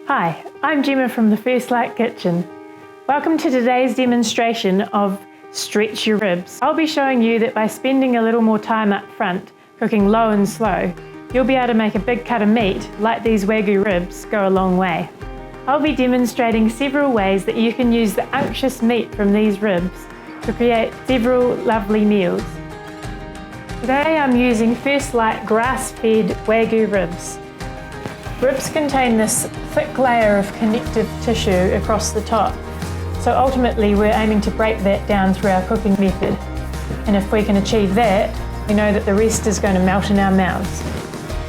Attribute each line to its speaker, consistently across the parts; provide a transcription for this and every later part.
Speaker 1: Hi, I'm Gemma from the First Light Kitchen. Welcome to today's demonstration of stretch your ribs. I'll be showing you that by spending a little more time up front, cooking low and slow, you'll be able to make a big cut of meat, like these Wagyu ribs, go a long way. I'll be demonstrating several ways that you can use the unctuous meat from these ribs to create several lovely meals. Today I'm using First Light grass-fed Wagyu ribs. Ribs contain this thick layer of connective tissue across the top, so ultimately we're aiming to break that down through our cooking method. And if we can achieve that, we know that the rest is going to melt in our mouths.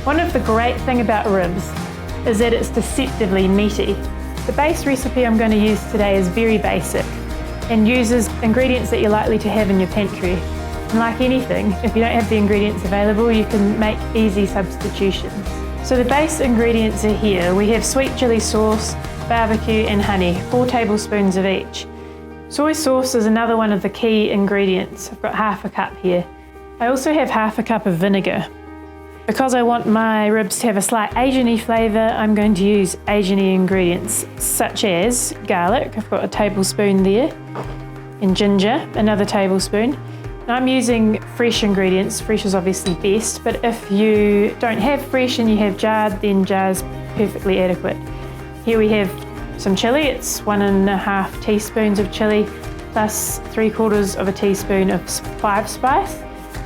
Speaker 1: One of the great things about ribs is that it's deceptively meaty. The base recipe I'm going to use today is very basic and uses ingredients that you're likely to have in your pantry. And like anything, if you don't have the ingredients available, you can make easy substitutions. So the base ingredients are here. We have sweet chili sauce, barbecue and honey, 4 tablespoons of each. Soy sauce is another one of the key ingredients. I've got half a cup here. I also have half a cup of vinegar. Because I want my ribs to have a slight Asian-y flavour, I'm going to use Asian-y ingredients such as garlic, I've got a tablespoon there, and ginger, another tablespoon. I'm using fresh ingredients. Fresh is obviously best, but if you don't have fresh and you have jarred, then jar's perfectly adequate. Here we have some chili. It's 1.5 teaspoons of chili plus 3/4 of a teaspoon of 5 spice.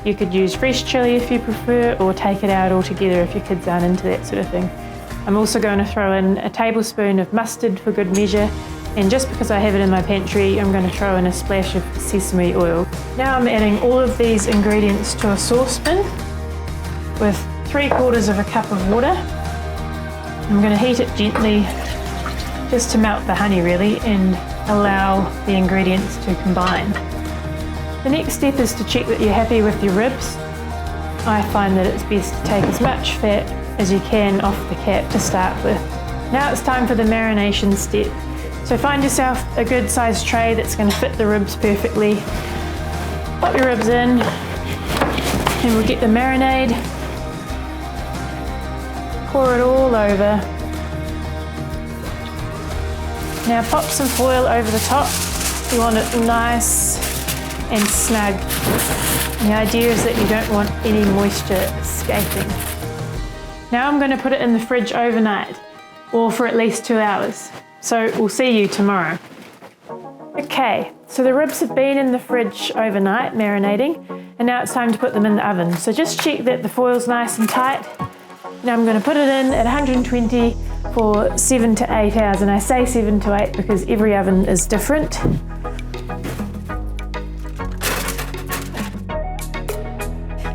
Speaker 1: You could use fresh chili if you prefer, or take it out altogether if your kids aren't into that sort of thing. I'm also going to throw in a tablespoon of mustard for good measure. And just because I have it in my pantry, I'm going to throw in a splash of sesame oil. Now I'm adding all of these ingredients to a saucepan with 3/4 of a cup of water. I'm going to heat it gently just to melt the honey really and allow the ingredients to combine. The next step is to check that you're happy with your ribs. I find that it's best to take as much fat as you can off the cap to start with. Now it's time for the marination step. So find yourself a good sized tray that's going to fit the ribs perfectly. Pop your ribs in and we'll get the marinade. Pour it all over. Now pop some foil over the top. You want it nice and snug. And the idea is that you don't want any moisture escaping. Now I'm going to put it in the fridge overnight, or for at least 2 hours. So we'll see you tomorrow. Okay, so the ribs have been in the fridge overnight, marinating, and now it's time to put them in the oven. So just check that the foil's nice and tight. Now I'm going to put it in at 120 for 7 to 8 hours, and I say 7 to 8 because every oven is different.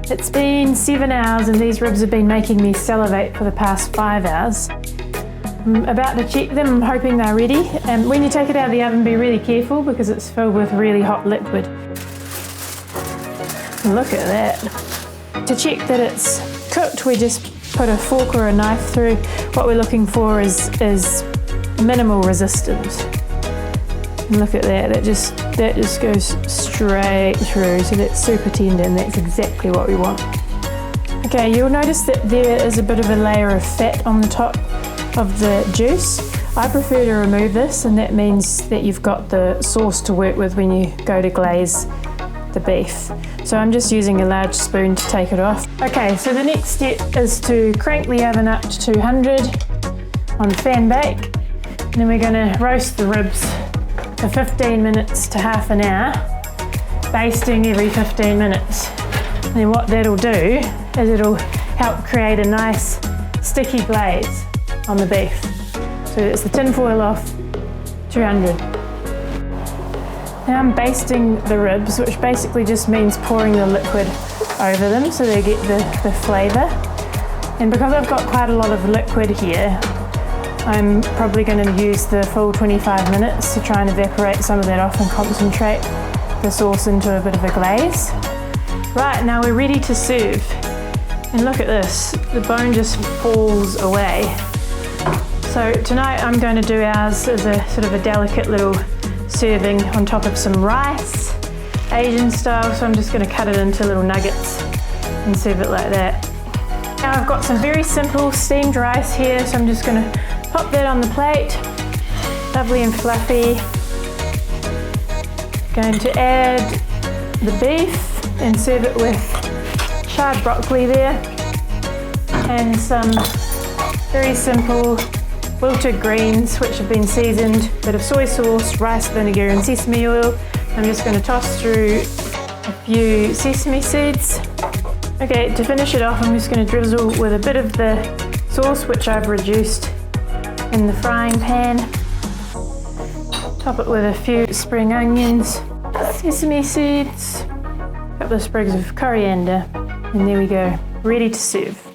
Speaker 1: It's been 7 hours and these ribs have been making me salivate for the past 5 hours. I'm about to check them, I'm hoping they're ready. And when you take it out of the oven, be really careful because it's filled with really hot liquid. Look at that. To check that it's cooked, we just put a fork or a knife through. What we're looking for is minimal resistance. And look at that, that just goes straight through, so that's super tender and that's exactly what we want. Okay, you'll notice that there is a bit of a layer of fat on the top of the juice. I prefer to remove this, and that means that you've got the sauce to work with when you go to glaze the beef. So I'm just using a large spoon to take it off. Okay, so the next step is to crank the oven up to 200 on fan bake, and then we're going to roast the ribs for 15 minutes to half an hour, basting every 15 minutes. And then what that'll do is it'll help create a nice sticky glaze on the beef. So it's the tin foil off, 200. Now I'm basting the ribs, which basically just means pouring the liquid over them so they get the flavour. And because I've got quite a lot of liquid here, I'm probably going to use the full 25 minutes to try and evaporate some of that off and concentrate the sauce into a bit of a glaze. Right, now we're ready to serve. And look at this, the bone just falls away. So tonight I'm going to do ours as a sort of a delicate little serving on top of some rice, Asian style, so I'm just going to cut it into little nuggets and serve it like that. Now I've got some very simple steamed rice here, so I'm just going to Pop that on the plate, lovely and fluffy. Going to add the beef and serve it with charred broccoli there and some very simple wilted greens which have been seasoned, a bit of soy sauce, rice vinegar and sesame oil. I'm just going to toss through a few sesame seeds. Okay, to finish it off I'm just going to drizzle with a bit of the sauce which I've reduced in the frying pan. Top it with a few spring onions, sesame seeds, a couple of sprigs of coriander, and there we go, ready to serve.